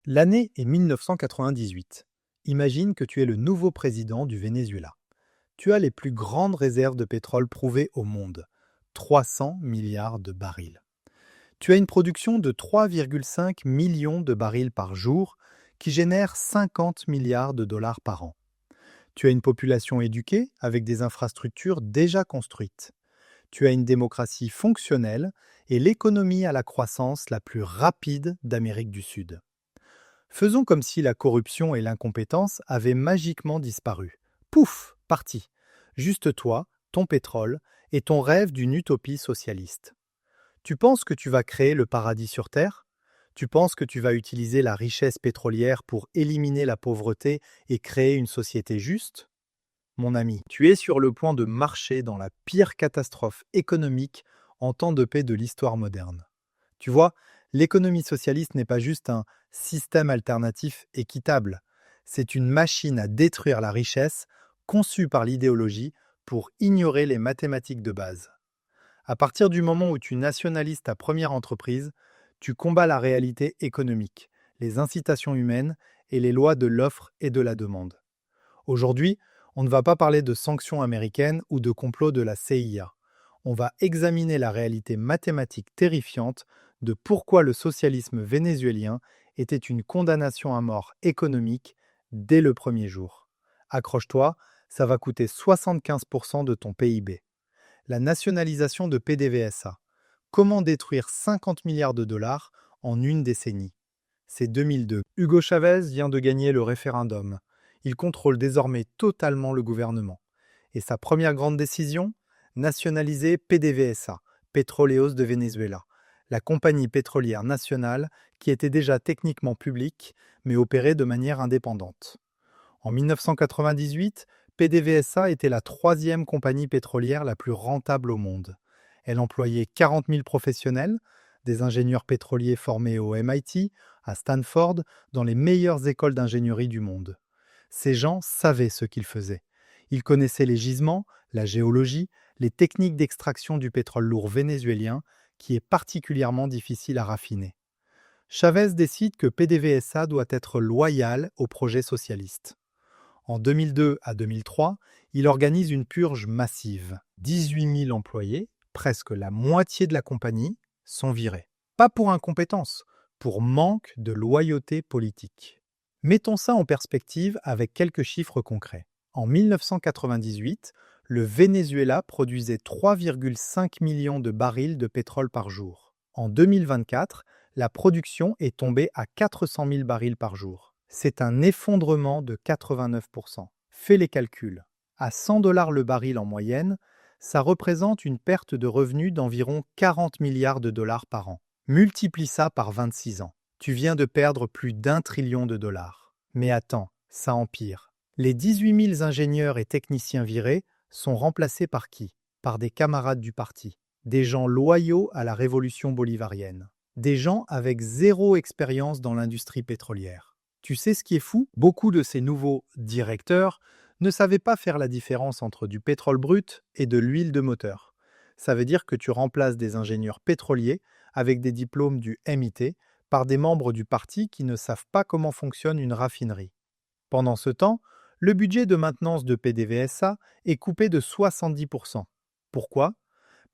L'année est 1998. Imagine que tu es le nouveau président du Venezuela. Tu as les plus grandes réserves de pétrole prouvées au monde, 300 milliards de barils. Tu as une production de 3,5 millions de barils par jour qui génère 50 milliards de dollars par an. Tu as une population éduquée avec des infrastructures déjà construites. Tu as une démocratie fonctionnelle et l'économie à la croissance la plus rapide d'Amérique du Sud. Faisons comme si la corruption et l'incompétence avaient magiquement disparu. Pouf, parti. Juste toi, ton pétrole et ton rêve d'une utopie socialiste. Tu penses que tu vas créer le paradis sur Terre? Tu penses que tu vas utiliser la richesse pétrolière pour éliminer la pauvreté et créer une société juste? Mon ami, tu es sur le point de marcher dans la pire catastrophe économique en temps de paix de l'histoire moderne. Tu vois, l'économie socialiste n'est pas juste un système alternatif équitable, c'est une machine à détruire la richesse conçue par l'idéologie pour ignorer les mathématiques de base. À partir du moment où tu nationalises ta première entreprise, tu combats la réalité économique, les incitations humaines et les lois de l'offre et de la demande. Aujourd'hui, on ne va pas parler de sanctions américaines ou de complot de la CIA. On va examiner la réalité mathématique terrifiante de pourquoi le socialisme vénézuélien était une condamnation à mort économique dès le premier jour. Accroche-toi, ça va coûter 75% de ton PIB. La nationalisation de PDVSA. Comment détruire 50 milliards de dollars en une décennie? C'est 2002. Hugo Chavez vient de gagner le référendum. Il contrôle désormais totalement le gouvernement. Et sa première grande décision? Nationaliser PDVSA, Petróleos de Venezuela, la compagnie pétrolière nationale qui était déjà techniquement publique, mais opérait de manière indépendante. En 1998, PDVSA était la troisième compagnie pétrolière la plus rentable au monde. Elle employait 40 000 professionnels, des ingénieurs pétroliers formés au MIT, à Stanford, dans les meilleures écoles d'ingénierie du monde. Ces gens savaient ce qu'ils faisaient. Ils connaissaient les gisements, la géologie, les techniques d'extraction du pétrole lourd vénézuélien, qui est particulièrement difficile à raffiner. Chavez décide que PDVSA doit être loyal au projet socialiste. En 2002 à 2003, il organise une purge massive. 18 000 employés, presque la moitié de la compagnie, sont virés. Pas pour incompétence, pour manque de loyauté politique. Mettons ça en perspective avec quelques chiffres concrets. En 1998, le Venezuela produisait 3,5 millions de barils de pétrole par jour. En 2024, la production est tombée à 400 000 barils par jour. C'est un effondrement de 89%. Fais les calculs. À 100 dollars le baril en moyenne, ça représente une perte de revenus d'environ 40 milliards de dollars par an. Multiplie ça par 26 ans. Tu viens de perdre plus d'1 trillion de dollars. Mais attends, ça empire. Les 18 000 ingénieurs et techniciens virés sont remplacés par qui? Par des camarades du parti. Des gens loyaux à la révolution bolivarienne. Des gens avec zéro expérience dans l'industrie pétrolière. Tu sais ce qui est fou? Beaucoup de ces nouveaux directeurs ne savaient pas faire la différence entre du pétrole brut et de l'huile de moteur. Ça veut dire que tu remplaces des ingénieurs pétroliers avec des diplômes du MIT par des membres du parti qui ne savent pas comment fonctionne une raffinerie. Pendant ce temps, le budget de maintenance de PDVSA est coupé de 70%. Pourquoi?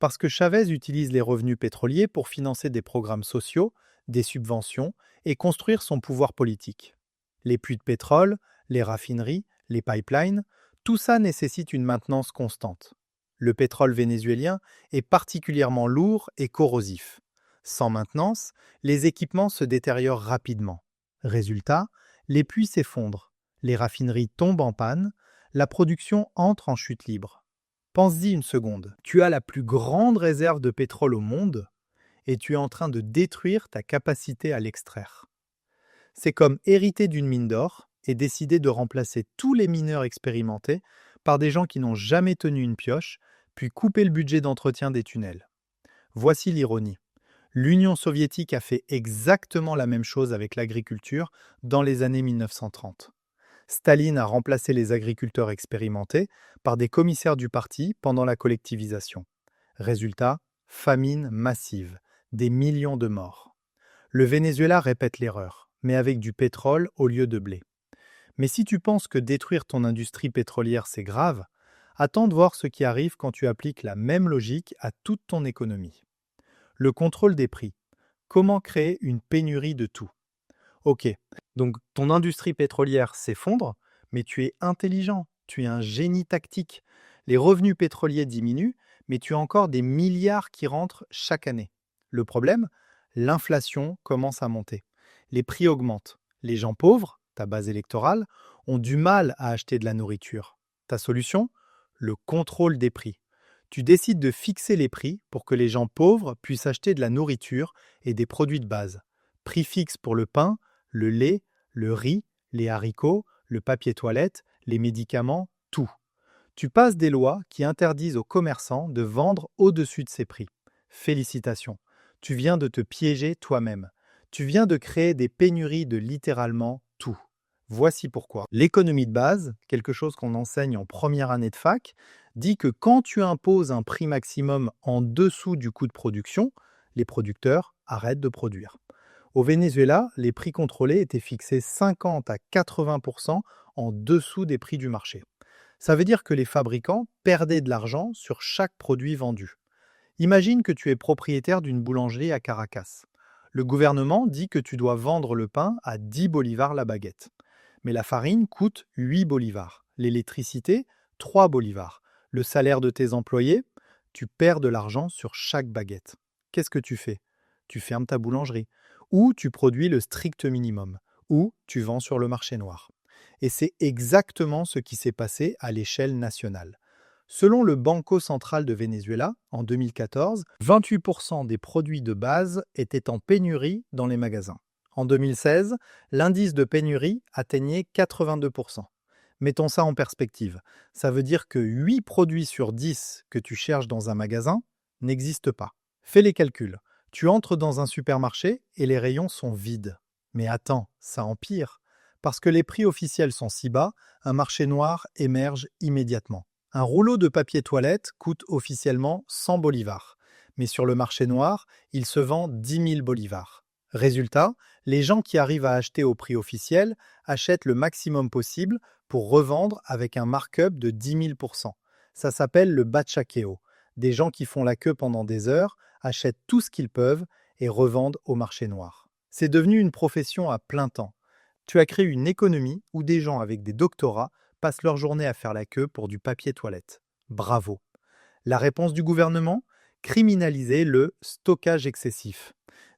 Parce que Chavez utilise les revenus pétroliers pour financer des programmes sociaux, des subventions et construire son pouvoir politique. Les puits de pétrole, les raffineries, les pipelines, tout ça nécessite une maintenance constante. Le pétrole vénézuélien est particulièrement lourd et corrosif. Sans maintenance, les équipements se détériorent rapidement. Résultat, les puits s'effondrent, les raffineries tombent en panne, la production entre en chute libre. Pense-y une seconde. Tu as la plus grande réserve de pétrole au monde et tu es en train de détruire ta capacité à l'extraire. C'est comme hériter d'une mine d'or et décider de remplacer tous les mineurs expérimentés par des gens qui n'ont jamais tenu une pioche, puis couper le budget d'entretien des tunnels. Voici l'ironie. L'Union soviétique a fait exactement la même chose avec l'agriculture dans les années 1930. Staline a remplacé les agriculteurs expérimentés par des commissaires du parti pendant la collectivisation. Résultat, famine massive, des millions de morts. Le Venezuela répète l'erreur, mais avec du pétrole au lieu de blé. Mais si tu penses que détruire ton industrie pétrolière c'est grave, attends de voir ce qui arrive quand tu appliques la même logique à toute ton économie. Le contrôle des prix. Comment créer une pénurie de tout? Ok, donc ton industrie pétrolière s'effondre, mais tu es intelligent, tu es un génie tactique. Les revenus pétroliers diminuent, mais tu as encore des milliards qui rentrent chaque année. Le problème, l'inflation commence à monter. Les prix augmentent. Les gens pauvres, ta base électorale, ont du mal à acheter de la nourriture. Ta solution? Le contrôle des prix. Tu décides de fixer les prix pour que les gens pauvres puissent acheter de la nourriture et des produits de base. Prix fixe pour le pain, le lait, le riz, les haricots, le papier toilette, les médicaments, tout. Tu passes des lois qui interdisent aux commerçants de vendre au-dessus de ces prix. Félicitations, tu viens de te piéger toi-même. Tu viens de créer des pénuries de littéralement tout. Voici pourquoi. L'économie de base, quelque chose qu'on enseigne en première année de fac, dit que quand tu imposes un prix maximum en dessous du coût de production, les producteurs arrêtent de produire. Au Venezuela, les prix contrôlés étaient fixés 50 à 80% en dessous des prix du marché. Ça veut dire que les fabricants perdaient de l'argent sur chaque produit vendu. Imagine que tu es propriétaire d'une boulangerie à Caracas. Le gouvernement dit que tu dois vendre le pain à 10 bolivars la baguette. Mais la farine coûte 8 bolivars, l'électricité 3 bolivars, le salaire de tes employés, tu perds de l'argent sur chaque baguette. Qu'est-ce que tu fais? Tu fermes ta boulangerie, ou tu produis le strict minimum, ou tu vends sur le marché noir. Et c'est exactement ce qui s'est passé à l'échelle nationale. Selon le Banco Central de Venezuela, en 2014, 28% des produits de base étaient en pénurie dans les magasins. En 2016, l'indice de pénurie atteignait 82%. Mettons ça en perspective. Ça veut dire que 8 produits sur 10 que tu cherches dans un magasin n'existent pas. Fais les calculs. Tu entres dans un supermarché et les rayons sont vides. Mais attends, ça empire. Parce que les prix officiels sont si bas, un marché noir émerge immédiatement. Un rouleau de papier toilette coûte officiellement 100 bolivars. Mais sur le marché noir, il se vend 10 000 bolivars. Résultat, les gens qui arrivent à acheter au prix officiel achètent le maximum possible pour revendre avec un markup de 10 000%. Ça s'appelle le bachaqueo. Des gens qui font la queue pendant des heures achètent tout ce qu'ils peuvent et revendent au marché noir. C'est devenu une profession à plein temps. Tu as créé une économie où des gens avec des doctorats passent leur journée à faire la queue pour du papier toilette. Bravo. La réponse du gouvernement? Criminaliser le stockage excessif.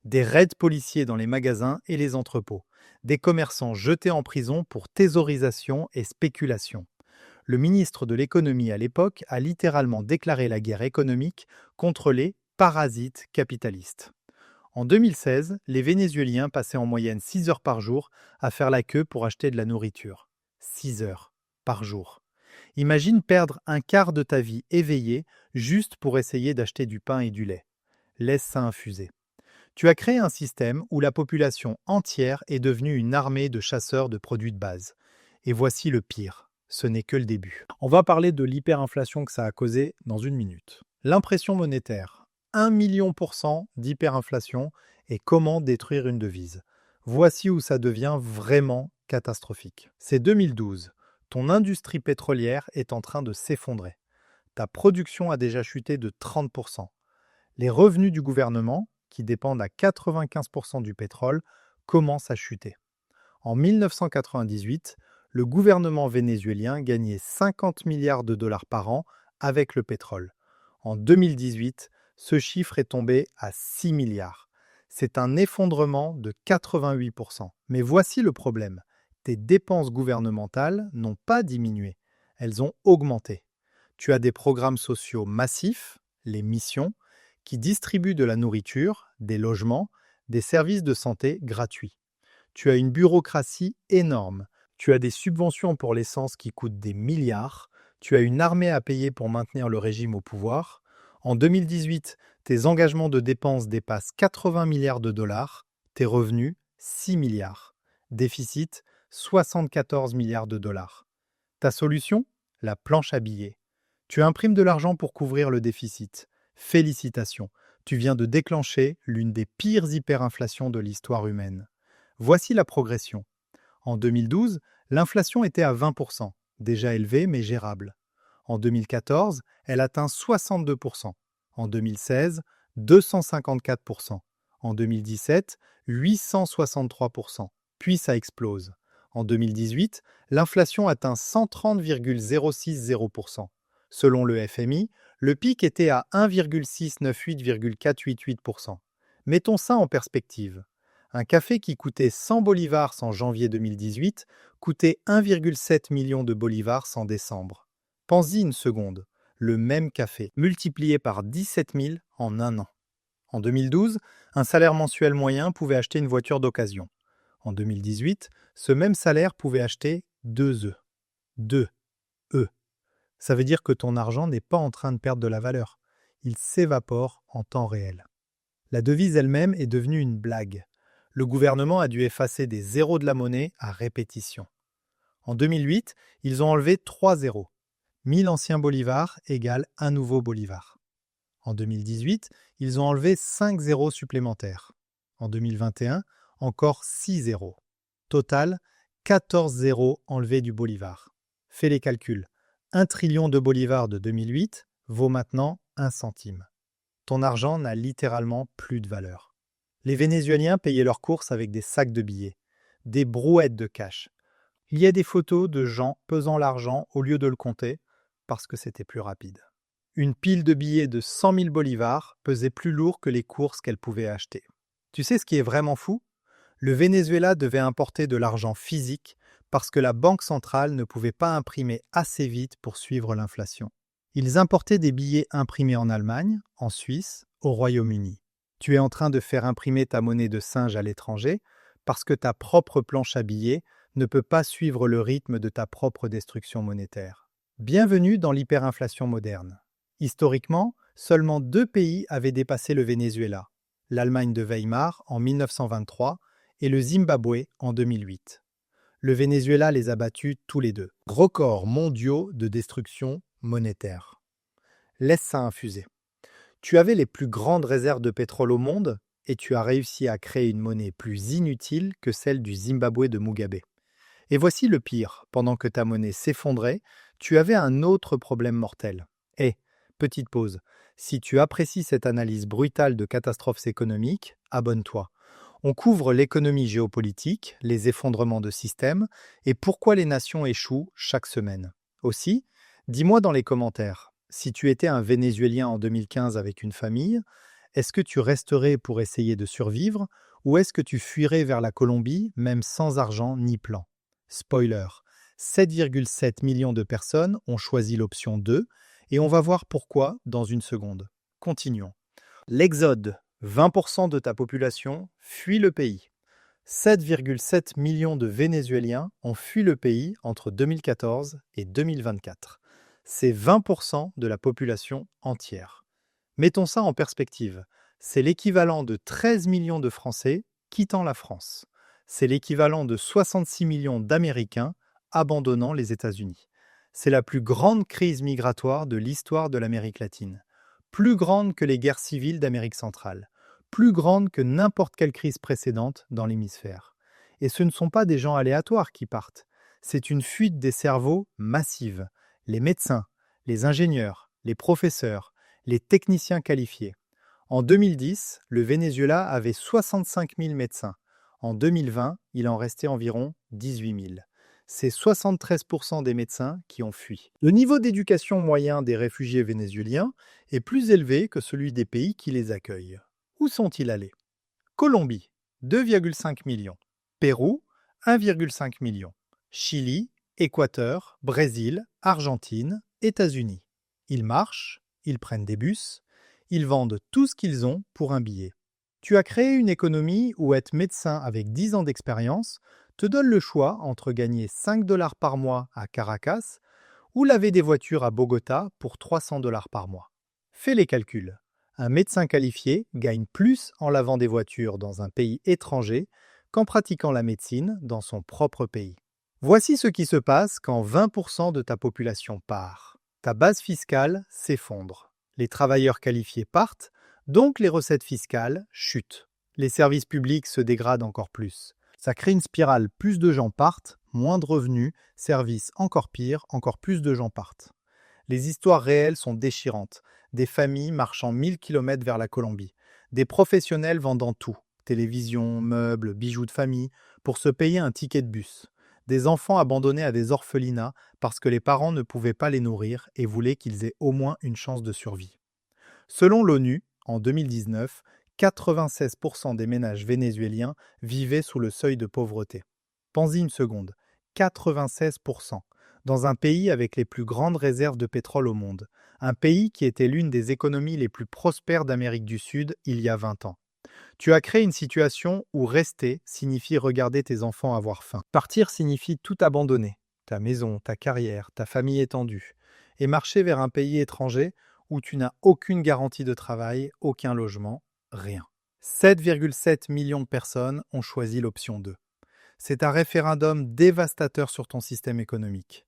Des raids policiers dans les magasins et les entrepôts. Des commerçants jetés en prison pour thésaurisation et spéculation. Le ministre de l'économie à l'époque a littéralement déclaré la guerre économique contre les parasites capitalistes. En 2016, les Vénézuéliens passaient en moyenne 6 heures par jour à faire la queue pour acheter de la nourriture. 6 heures par jour. Imagine perdre un quart de ta vie éveillée juste pour essayer d'acheter du pain et du lait. Laisse ça infuser. Tu as créé un système où la population entière est devenue une armée de chasseurs de produits de base. Et voici le pire. Ce n'est que le début. On va parler de l'hyperinflation que ça a causé dans une minute. L'impression monétaire. 1 million% d'hyperinflation et comment détruire une devise. Voici où ça devient vraiment catastrophique. C'est 2012. Ton industrie pétrolière est en train de s'effondrer. Ta production a déjà chuté de 30%. Les revenus du gouvernement, qui dépendent à 95% du pétrole, commencent à chuter. En 1998, le gouvernement vénézuélien gagnait 50 milliards de dollars par an avec le pétrole. En 2018, ce chiffre est tombé à 6 milliards. C'est un effondrement de 88%. Mais voici le problème. Tes dépenses gouvernementales n'ont pas diminué, elles ont augmenté. Tu as des programmes sociaux massifs, les missions, qui distribuent de la nourriture, des logements, des services de santé gratuits. Tu as une bureaucratie énorme. Tu as des subventions pour l'essence qui coûtent des milliards. Tu as une armée à payer pour maintenir le régime au pouvoir. En 2018, tes engagements de dépenses dépassent 80 milliards de dollars. Tes revenus, 6 milliards. Déficit, 74 milliards de dollars. Ta solution? La planche à billets. Tu imprimes de l'argent pour couvrir le déficit. Félicitations, tu viens de déclencher l'une des pires hyperinflations de l'histoire humaine. Voici la progression. En 2012, l'inflation était à 20%, déjà élevée mais gérable. En 2014, elle atteint 62%. En 2016, 254%. En 2017, 863%. Puis ça explose. En 2018, l'inflation atteint 130,060%. Selon le FMI, le pic était à 1,698,488%. Mettons ça en perspective. Un café qui coûtait 100 bolivars en janvier 2018 coûtait 1,7 million de bolivars en décembre. Pense-y une seconde. Le même café, multiplié par 17 000 en un an. En 2012, un salaire mensuel moyen pouvait acheter une voiture d'occasion. En 2018, ce même salaire pouvait acheter 2 œufs. 2 œufs. Ça veut dire que ton argent n'est pas en train de perdre de la valeur. Il s'évapore en temps réel. La devise elle-même est devenue une blague. Le gouvernement a dû effacer des zéros de la monnaie à répétition. En 2008, ils ont enlevé 3 zéros. 1000 anciens bolivars égale un nouveau bolivar. En 2018, ils ont enlevé 5 zéros supplémentaires. En 2021, encore 6 zéros. Total, 14 zéros enlevés du bolivar. Fais les calculs. 1 trillion de bolivars de 2008 vaut maintenant 1 centime. Ton argent n'a littéralement plus de valeur. Les Vénézuéliens payaient leurs courses avec des sacs de billets, des brouettes de cash. Il y a des photos de gens pesant l'argent au lieu de le compter, parce que c'était plus rapide. Une pile de billets de 100 000 bolivars pesait plus lourd que les courses qu'elle pouvait acheter. Tu sais ce qui est vraiment fou? Le Venezuela devait importer de l'argent physique parce que la banque centrale ne pouvait pas imprimer assez vite pour suivre l'inflation. Ils importaient des billets imprimés en Allemagne, en Suisse, au Royaume-Uni. Tu es en train de faire imprimer ta monnaie de singe à l'étranger parce que ta propre planche à billets ne peut pas suivre le rythme de ta propre destruction monétaire. Bienvenue dans l'hyperinflation moderne. Historiquement, seulement 2 pays avaient dépassé le Venezuela, l'Allemagne de Weimar en 1923 et le Zimbabwe en 2008. Le Venezuela les a battus tous les deux. Records mondiaux de destruction monétaire. Laisse ça infuser. Tu avais les plus grandes réserves de pétrole au monde et tu as réussi à créer une monnaie plus inutile que celle du Zimbabwe de Mugabe. Et voici le pire, pendant que ta monnaie s'effondrait, tu avais un autre problème mortel. Petite pause, si tu apprécies cette analyse brutale de catastrophes économiques, abonne-toi. On couvre l'économie géopolitique, les effondrements de systèmes et pourquoi les nations échouent chaque semaine. Aussi, dis-moi dans les commentaires, si tu étais un Vénézuélien en 2015 avec une famille, est-ce que tu resterais pour essayer de survivre ou est-ce que tu fuirais vers la Colombie, même sans argent ni plan? Spoiler, 7,7 millions de personnes ont choisi l'option 2 et on va voir pourquoi dans une seconde. Continuons. L'exode. 20% de ta population fuit le pays. 7,7 millions de Vénézuéliens ont fui le pays entre 2014 et 2024. C'est 20% de la population entière. Mettons ça en perspective. C'est l'équivalent de 13 millions de Français quittant la France. C'est l'équivalent de 66 millions d'Américains abandonnant les États-Unis. C'est la plus grande crise migratoire de l'histoire de l'Amérique latine. Plus grande que les guerres civiles d'Amérique centrale, plus grande que n'importe quelle crise précédente dans l'hémisphère. Et ce ne sont pas des gens aléatoires qui partent, c'est une fuite des cerveaux massive. Les médecins, les ingénieurs, les professeurs, les techniciens qualifiés. En 2010, le Venezuela avait 65 000 médecins. En 2020, il en restait environ 18 000. C'est 73% des médecins qui ont fui. Le niveau d'éducation moyen des réfugiés vénézuéliens est plus élevé que celui des pays qui les accueillent. Où sont-ils allés? Colombie, 2,5 millions. Pérou, 1,5 million. Chili, Équateur, Brésil, Argentine, États-Unis. Ils marchent, ils prennent des bus, ils vendent tout ce qu'ils ont pour un billet. Tu as créé une économie où être médecin avec 10 ans d'expérience te donne le choix entre gagner 5 $ par mois à Caracas ou laver des voitures à Bogota pour 300 $ par mois. Fais les calculs. Un médecin qualifié gagne plus en lavant des voitures dans un pays étranger qu'en pratiquant la médecine dans son propre pays. Voici ce qui se passe quand 20% de ta population part. Ta base fiscale s'effondre. Les travailleurs qualifiés partent, donc les recettes fiscales chutent. Les services publics se dégradent encore plus. Ça crée une spirale, plus de gens partent, moins de revenus, services encore pire, encore plus de gens partent. Les histoires réelles sont déchirantes. Des familles marchant 1000 km vers la Colombie. Des professionnels vendant tout, télévision, meubles, bijoux de famille, pour se payer un ticket de bus. Des enfants abandonnés à des orphelinats parce que les parents ne pouvaient pas les nourrir et voulaient qu'ils aient au moins une chance de survie. Selon l'ONU, en 2019, 96% des ménages vénézuéliens vivaient sous le seuil de pauvreté. Pensez une seconde, 96%, dans un pays avec les plus grandes réserves de pétrole au monde, un pays qui était l'une des économies les plus prospères d'Amérique du Sud il y a 20 ans. Tu as créé une situation où rester signifie regarder tes enfants avoir faim. Partir signifie tout abandonner, ta maison, ta carrière, ta famille étendue, et marcher vers un pays étranger où tu n'as aucune garantie de travail, aucun logement, rien. 7,7 millions de personnes ont choisi l'option 2. C'est un référendum dévastateur sur ton système économique.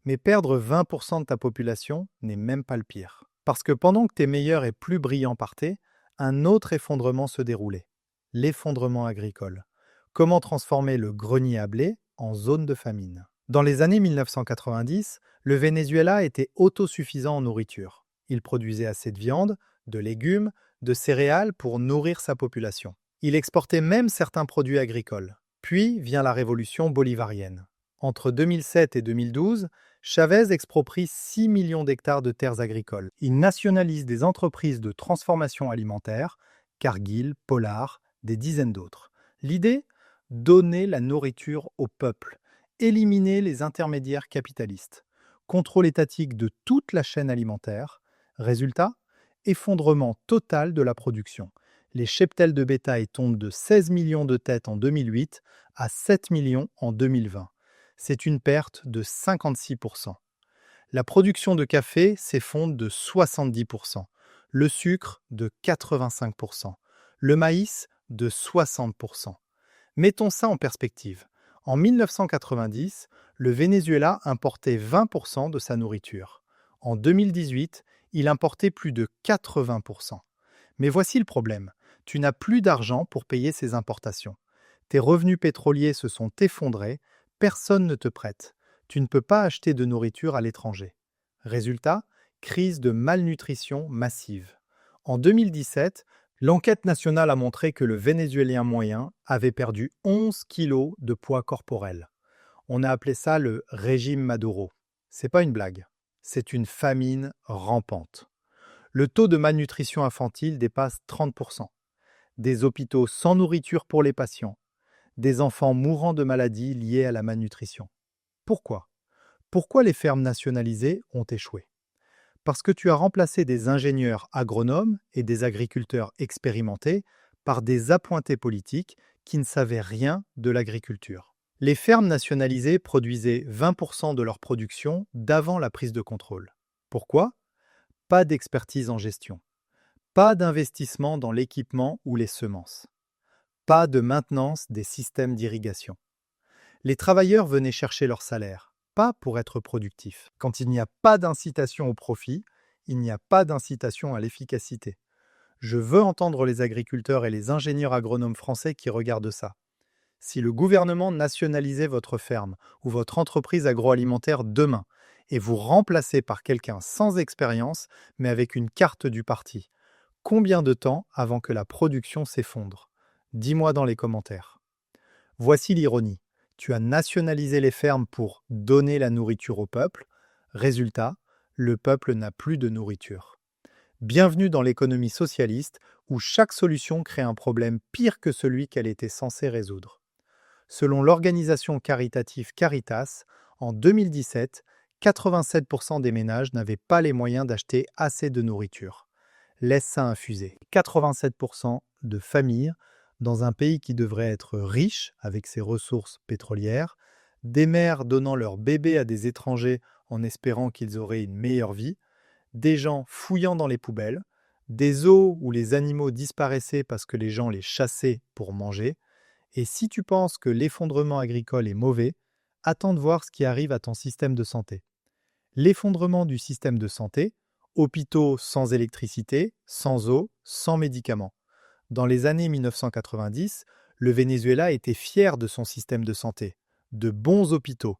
Mais perdre 20% de ta population n'est même pas le pire. Parce que pendant que tes meilleurs et plus brillants partaient, un autre effondrement se déroulait. L'effondrement agricole. Comment transformer le grenier à blé en zone de famine. Dans les années 1990, le Venezuela était autosuffisant en nourriture. Il produisait assez de viande, de légumes, de céréales pour nourrir sa population. Il exportait même certains produits agricoles. Puis vient la révolution bolivarienne. Entre 2007 et 2012, Chavez exproprie 6 millions d'hectares de terres agricoles. Il nationalise des entreprises de transformation alimentaire, Cargill, Polar, des dizaines d'autres. L'idée? Donner la nourriture au peuple, éliminer les intermédiaires capitalistes, contrôle étatique de toute la chaîne alimentaire. Résultat? Effondrement total de la production. Les cheptels de bétail tombent de 16 millions de têtes en 2008 à 7 millions en 2020. C'est une perte de 56%. La production de café s'effondre de 70%, le sucre de 85%, le maïs de 60%. Mettons ça en perspective. En 1990, le Venezuela importait 20% de sa nourriture. En 2018, il importait plus de 80%. Mais voici le problème. Tu n'as plus d'argent pour payer ces importations. Tes revenus pétroliers se sont effondrés, personne ne te prête. Tu ne peux pas acheter de nourriture à l'étranger. Résultat, crise de malnutrition massive. En 2017, l'enquête nationale a montré que le Vénézuélien moyen avait perdu 11 kilos de poids corporel. On a appelé ça le régime Maduro. C'est pas une blague, c'est une famine rampante. Le taux de malnutrition infantile dépasse 30%. Des hôpitaux sans nourriture pour les patients. Des enfants mourant de maladies liées à la malnutrition. Pourquoi? Pourquoi les fermes nationalisées ont échoué? Parce que tu as remplacé des ingénieurs agronomes et des agriculteurs expérimentés par des appointés politiques qui ne savaient rien de l'agriculture. Les fermes nationalisées produisaient 20% de leur production d'avant la prise de contrôle. Pourquoi? Pas d'expertise en gestion. Pas d'investissement dans l'équipement ou les semences. Pas de maintenance des systèmes d'irrigation. Les travailleurs venaient chercher leur salaire, pas pour être productifs. Quand il n'y a pas d'incitation au profit, il n'y a pas d'incitation à l'efficacité. Je veux entendre les agriculteurs et les ingénieurs agronomes français qui regardent ça. Si le gouvernement nationalisait votre ferme ou votre entreprise agroalimentaire demain et vous remplacez par quelqu'un sans expérience mais avec une carte du parti, combien de temps avant que la production s'effondre? Dis-moi dans les commentaires. Voici l'ironie. Tu as nationalisé les fermes pour donner la nourriture au peuple. Résultat, le peuple n'a plus de nourriture. Bienvenue dans l'économie socialiste où chaque solution crée un problème pire que celui qu'elle était censée résoudre. Selon l'organisation caritative Caritas, en 2017, 87% des ménages n'avaient pas les moyens d'acheter assez de nourriture. Laisse ça infuser. 87% de familles dans un pays qui devrait être riche avec ses ressources pétrolières, des mères donnant leurs bébés à des étrangers en espérant qu'ils auraient une meilleure vie, des gens fouillant dans les poubelles, des zoos où les animaux disparaissaient parce que les gens les chassaient pour manger. Et si tu penses que l'effondrement agricole est mauvais, attends de voir ce qui arrive à ton système de santé. L'effondrement du système de santé, hôpitaux sans électricité, sans eau, sans médicaments. Dans les années 1990, Le Venezuela était fier de son système de santé, de bons hôpitaux,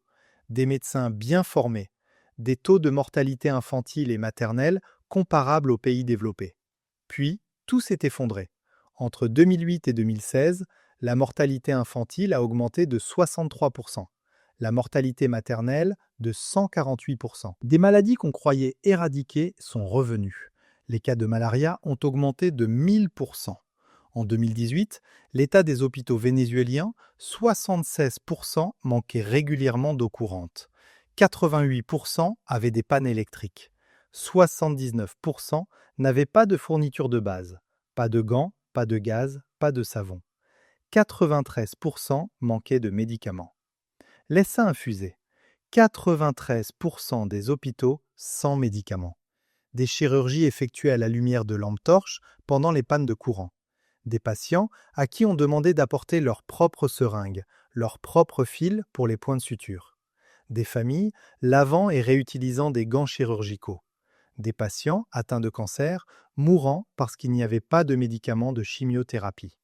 des médecins bien formés, des taux de mortalité infantile et maternelle comparables aux pays développés. Puis, tout s'est effondré. Entre 2008 et 2016, la mortalité infantile a augmenté de 63%, la mortalité maternelle de 148%. Des maladies qu'on croyait éradiquées sont revenues. Les cas de malaria ont augmenté de 1000%. En 2018, l'état des hôpitaux vénézuéliens, 76% manquaient régulièrement d'eau courante. 88% avaient des pannes électriques. 79% n'avaient pas de fourniture de base. Pas de gants, pas de gaz, pas de savon. 93% manquaient de médicaments. Laisse ça infuser. 93% des hôpitaux sans médicaments. Des chirurgies effectuées à la lumière de lampes torches pendant les pannes de courant. Des patients à qui on demandait d'apporter leurs propres seringues, leurs propres fils pour les points de suture. Des familles lavant et réutilisant des gants chirurgicaux. Des patients atteints de cancer mourant parce qu'il n'y avait pas de médicaments de chimiothérapie.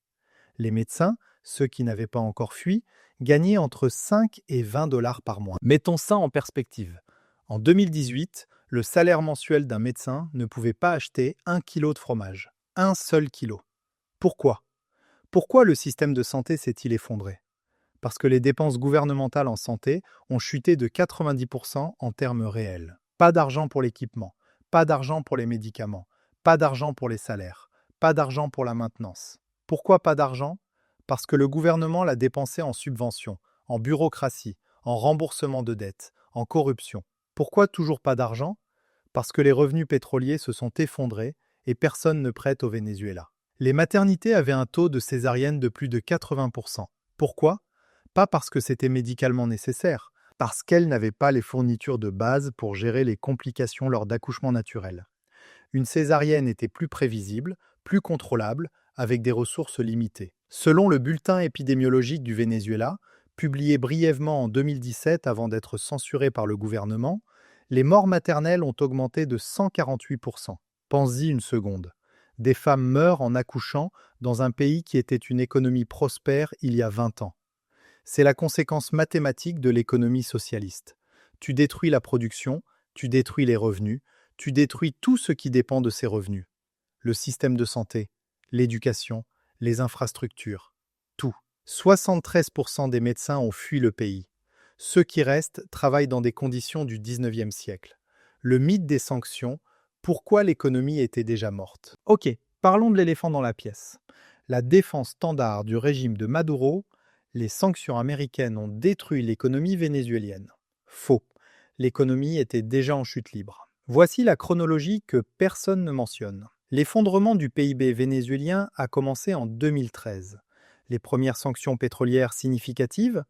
Les médecins, ceux qui n'avaient pas encore fui, gagnaient entre 5 et 20 dollars par mois. Mettons ça en perspective. En 2018, le salaire mensuel d'un médecin ne pouvait pas acheter 1 kilo de fromage. Un seul kilo. Pourquoi? Pourquoi le système de santé s'est-il effondré? Parce que les dépenses gouvernementales en santé ont chuté de 90% en termes réels. Pas d'argent pour l'équipement, pas d'argent pour les médicaments, pas d'argent pour les salaires, pas d'argent pour la maintenance. Pourquoi pas d'argent? Parce que le gouvernement l'a dépensé en subventions, en bureaucratie, en remboursement de dettes, en corruption. Pourquoi toujours pas d'argent? Parce que les revenus pétroliers se sont effondrés et personne ne prête au Venezuela. Les maternités avaient un taux de césarienne de plus de 80%. Pourquoi? Pas parce que c'était médicalement nécessaire, parce qu'elles n'avaient pas les fournitures de base pour gérer les complications lors d'accouchements naturels. Une césarienne était plus prévisible, plus contrôlable, avec des ressources limitées. Selon le bulletin épidémiologique du Venezuela, publié brièvement en 2017 avant d'être censuré par le gouvernement, les morts maternelles ont augmenté de 148%. Pense-y une seconde. Des femmes meurent en accouchant dans un pays qui était une économie prospère il y a 20 ans. C'est la conséquence mathématique de l'économie socialiste. Tu détruis la production, tu détruis les revenus, tu détruis tout ce qui dépend de ces revenus. Le système de santé, l'éducation, les infrastructures, tout. 73% des médecins ont fui le pays. Ceux qui restent travaillent dans des conditions du 19e siècle. Le mythe des sanctions, pourquoi l'économie était déjà morte. Ok, parlons de l'éléphant dans la pièce. La défense standard du régime de Maduro, les sanctions américaines ont détruit l'économie vénézuélienne. Faux. L'économie était déjà en chute libre. Voici la chronologie que personne ne mentionne. L'effondrement du PIB vénézuélien a commencé en 2013. Les premières sanctions pétrolières significatives,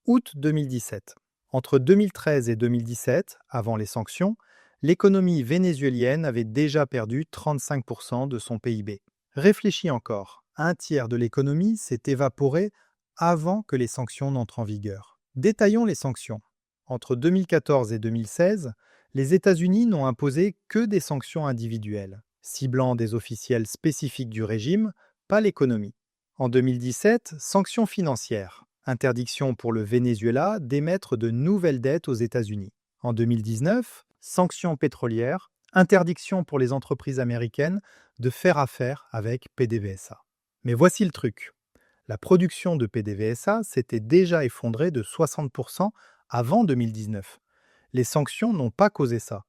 août 2017. Entre 2013 et 2017, avant les sanctions, l'économie vénézuélienne avait déjà perdu 35% de son PIB. Réfléchis encore, un tiers de l'économie s'est évaporé avant que les sanctions n'entrent en vigueur. Détaillons les sanctions. Entre 2014 et 2016, les États-Unis n'ont imposé que des sanctions individuelles, ciblant des officiels spécifiques du régime, pas l'économie. En 2017, sanctions financières, interdiction pour le Venezuela d'émettre de nouvelles dettes aux États-Unis. En 2019, sanctions pétrolières, interdiction pour les entreprises américaines de faire affaire avec PDVSA. Mais voici le truc. La production de PDVSA s'était déjà effondrée de 60% avant 2019. Les sanctions n'ont pas causé ça.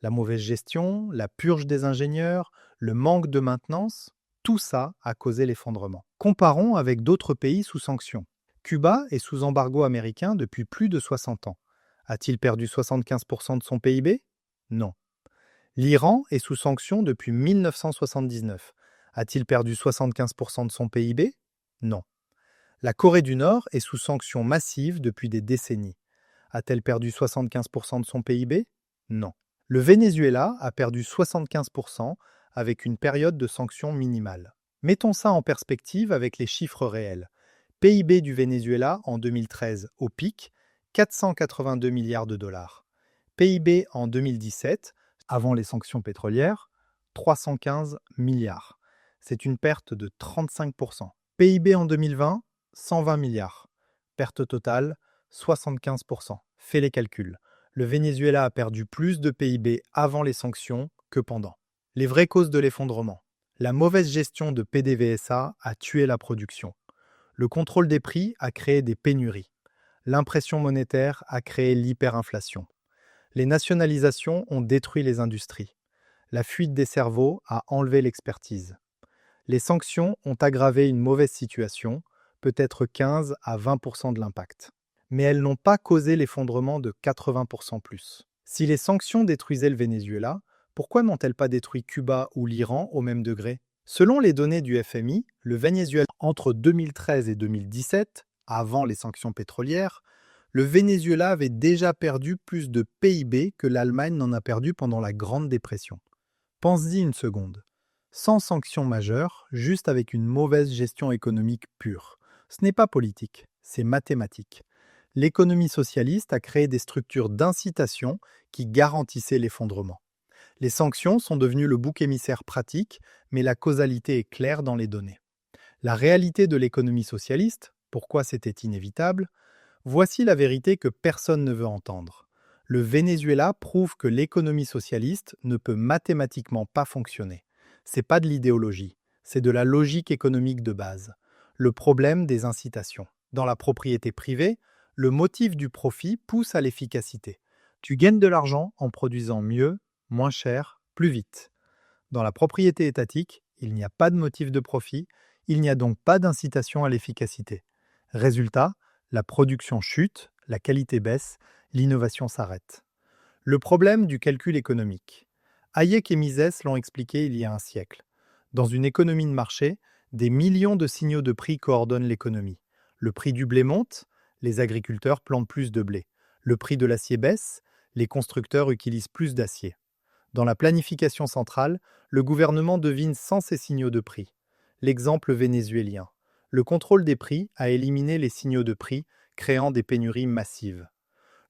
La mauvaise gestion, la purge des ingénieurs, le manque de maintenance, tout ça a causé l'effondrement. Comparons avec d'autres pays sous sanctions. Cuba est sous embargo américain depuis plus de 60 ans. A-t-il perdu 75% de son PIB? Non. L'Iran est sous sanctions depuis 1979. A-t-il perdu 75% de son PIB? Non. La Corée du Nord est sous sanctions massives depuis des décennies. A-t-elle perdu 75% de son PIB? Non. Le Venezuela a perdu 75% avec une période de sanctions minimale. Mettons ça en perspective avec les chiffres réels. PIB du Venezuela en 2013 au pic, 482 milliards de dollars. PIB en 2017, avant les sanctions pétrolières, 315 milliards. C'est une perte de 35%. PIB en 2020, 120 milliards. Perte totale, 75%. Fais les calculs. Le Venezuela a perdu plus de PIB avant les sanctions que pendant. Les vraies causes de l'effondrement. La mauvaise gestion de PDVSA a tué la production. Le contrôle des prix a créé des pénuries. L'impression monétaire a créé l'hyperinflation. Les nationalisations ont détruit les industries. La fuite des cerveaux a enlevé l'expertise. Les sanctions ont aggravé une mauvaise situation, peut-être 15 à 20% de l'impact. Mais elles n'ont pas causé l'effondrement de 80% plus. Si les sanctions détruisaient le Venezuela, pourquoi n'ont-elles pas détruit Cuba ou l'Iran au même degré? Selon les données du FMI, le Venezuela, entre 2013 et 2017, avant les sanctions pétrolières, le Venezuela avait déjà perdu plus de PIB que l'Allemagne n'en a perdu pendant la Grande Dépression. Pense-y une seconde. Sans sanctions majeures, juste avec une mauvaise gestion économique pure. Ce n'est pas politique, c'est mathématique. L'économie socialiste a créé des structures d'incitation qui garantissaient l'effondrement. Les sanctions sont devenues le bouc émissaire pratique, mais la causalité est claire dans les données. La réalité de l'économie socialiste, pourquoi c'était inévitable? Voici la vérité que personne ne veut entendre. Le Venezuela prouve que l'économie socialiste ne peut mathématiquement pas fonctionner. C'est pas de l'idéologie, c'est de la logique économique de base. Le problème des incitations. Dans la propriété privée, le motif du profit pousse à l'efficacité. Tu gagnes de l'argent en produisant mieux, moins cher, plus vite. Dans la propriété étatique, il n'y a pas de motif de profit, il n'y a donc pas d'incitation à l'efficacité. Résultat, la production chute, la qualité baisse, l'innovation s'arrête. Le problème du calcul économique. Hayek et Mises l'ont expliqué il y a un siècle. Dans une économie de marché, des millions de signaux de prix coordonnent l'économie. Le prix du blé monte, les agriculteurs plantent plus de blé. Le prix de l'acier baisse, les constructeurs utilisent plus d'acier. Dans la planification centrale, le gouvernement devine sans ces signaux de prix. L'exemple vénézuélien. Le contrôle des prix a éliminé les signaux de prix, créant des pénuries massives.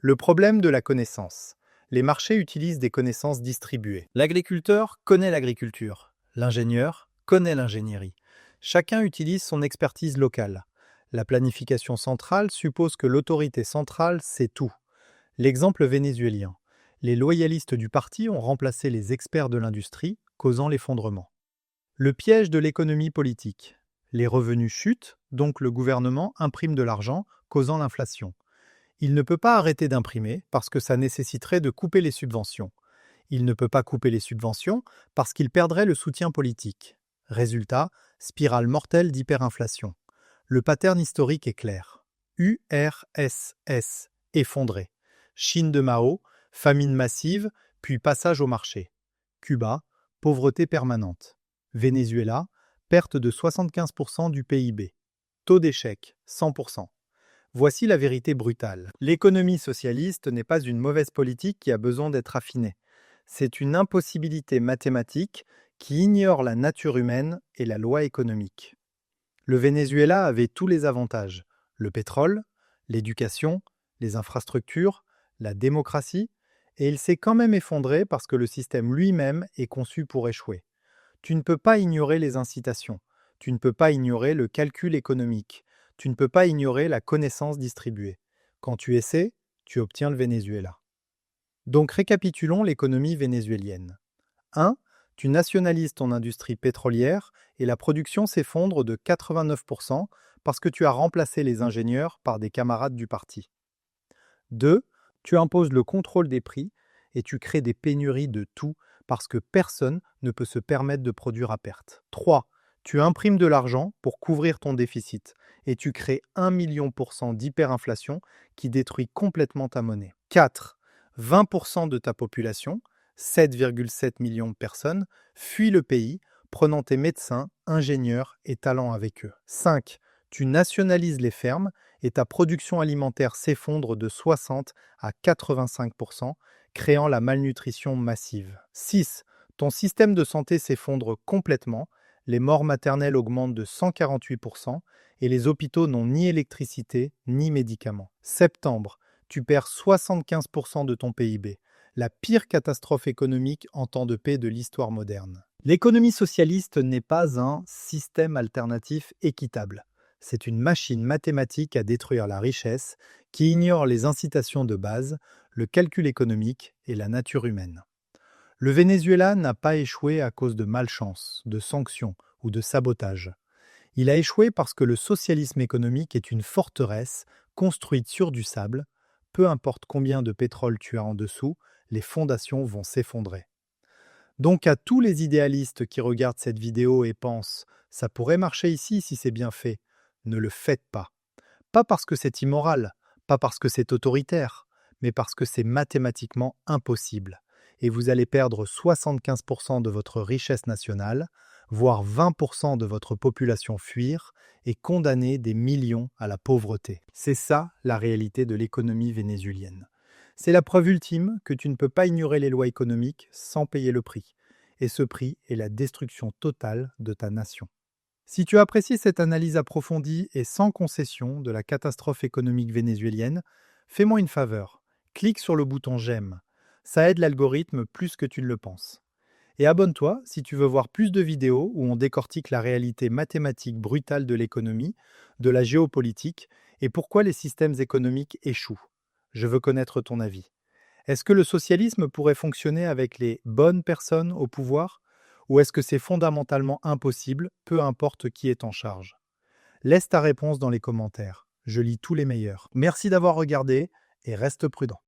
Le problème de la connaissance. Les marchés utilisent des connaissances distribuées. L'agriculteur connaît l'agriculture. L'ingénieur connaît l'ingénierie. Chacun utilise son expertise locale. La planification centrale suppose que l'autorité centrale sait tout. L'exemple vénézuélien. Les loyalistes du parti ont remplacé les experts de l'industrie, causant l'effondrement. Le piège de l'économie politique. Les revenus chutent, donc le gouvernement imprime de l'argent, causant l'inflation. Il ne peut pas arrêter d'imprimer parce que ça nécessiterait de couper les subventions. Il ne peut pas couper les subventions parce qu'il perdrait le soutien politique. Résultat, spirale mortelle d'hyperinflation. Le pattern historique est clair. URSS, effondré. Chine de Mao, famine massive, puis passage au marché. Cuba, pauvreté permanente. Venezuela, perte de 75% du PIB. Taux d'échec, 100%. Voici la vérité brutale. L'économie socialiste n'est pas une mauvaise politique qui a besoin d'être affinée. C'est une impossibilité mathématique qui ignore la nature humaine et la loi économique. Le Venezuela avait tous les avantages. Le pétrole, l'éducation, les infrastructures, la démocratie, et il s'est quand même effondré parce que le système lui-même est conçu pour échouer. Tu ne peux pas ignorer les incitations, tu ne peux pas ignorer le calcul économique, tu ne peux pas ignorer la connaissance distribuée. Quand tu essaies, tu obtiens le Venezuela. Donc récapitulons l'économie vénézuélienne. 1. Tu nationalises ton industrie pétrolière et la production s'effondre de 89% parce que tu as remplacé les ingénieurs par des camarades du parti. 2. Tu imposes le contrôle des prix et tu crées des pénuries de tout parce que personne ne peut se permettre de produire à perte. 3. Tu imprimes de l'argent pour couvrir ton déficit et tu crées 1 million % d'hyperinflation qui détruit complètement ta monnaie. 4. 20% de ta population, 7,7 millions de personnes, fuient le pays, prenant tes médecins, ingénieurs et talents avec eux. 5. Tu nationalises les fermes et ta production alimentaire s'effondre de 60 à 85%, créant la malnutrition massive. 6. Ton système de santé s'effondre complètement, les morts maternelles augmentent de 148% et les hôpitaux n'ont ni électricité ni médicaments. Septembre, tu perds 75% de ton PIB, la pire catastrophe économique en temps de paix de l'histoire moderne. L'économie socialiste n'est pas un système alternatif équitable. C'est une machine mathématique à détruire la richesse qui ignore les incitations de base, le calcul économique et la nature humaine. Le Venezuela n'a pas échoué à cause de malchance, de sanctions ou de sabotage. Il a échoué parce que le socialisme économique est une forteresse construite sur du sable. Peu importe combien de pétrole tu as en dessous, les fondations vont s'effondrer. Donc à tous les idéalistes qui regardent cette vidéo et pensent «ça pourrait marcher ici si c'est bien fait», ne le faites pas. Pas parce que c'est immoral, pas parce que c'est autoritaire, mais parce que c'est mathématiquement impossible. Et vous allez perdre 75% de votre richesse nationale, voire 20% de votre population fuir et condamner des millions à la pauvreté. C'est ça la réalité de l'économie vénézuélienne. C'est la preuve ultime que tu ne peux pas ignorer les lois économiques sans payer le prix. Et ce prix est la destruction totale de ta nation. Si tu apprécies cette analyse approfondie et sans concession de la catastrophe économique vénézuélienne, fais-moi une faveur. Clique sur le bouton j'aime. Ça aide l'algorithme plus que tu ne le penses. Et abonne-toi si tu veux voir plus de vidéos où on décortique la réalité mathématique brutale de l'économie, de la géopolitique et pourquoi les systèmes économiques échouent. Je veux connaître ton avis. Est-ce que le socialisme pourrait fonctionner avec les bonnes personnes au pouvoir? Ou est-ce que c'est fondamentalement impossible, peu importe qui est en charge? Laisse ta réponse dans les commentaires. Je lis tous les meilleurs. Merci d'avoir regardé et reste prudent.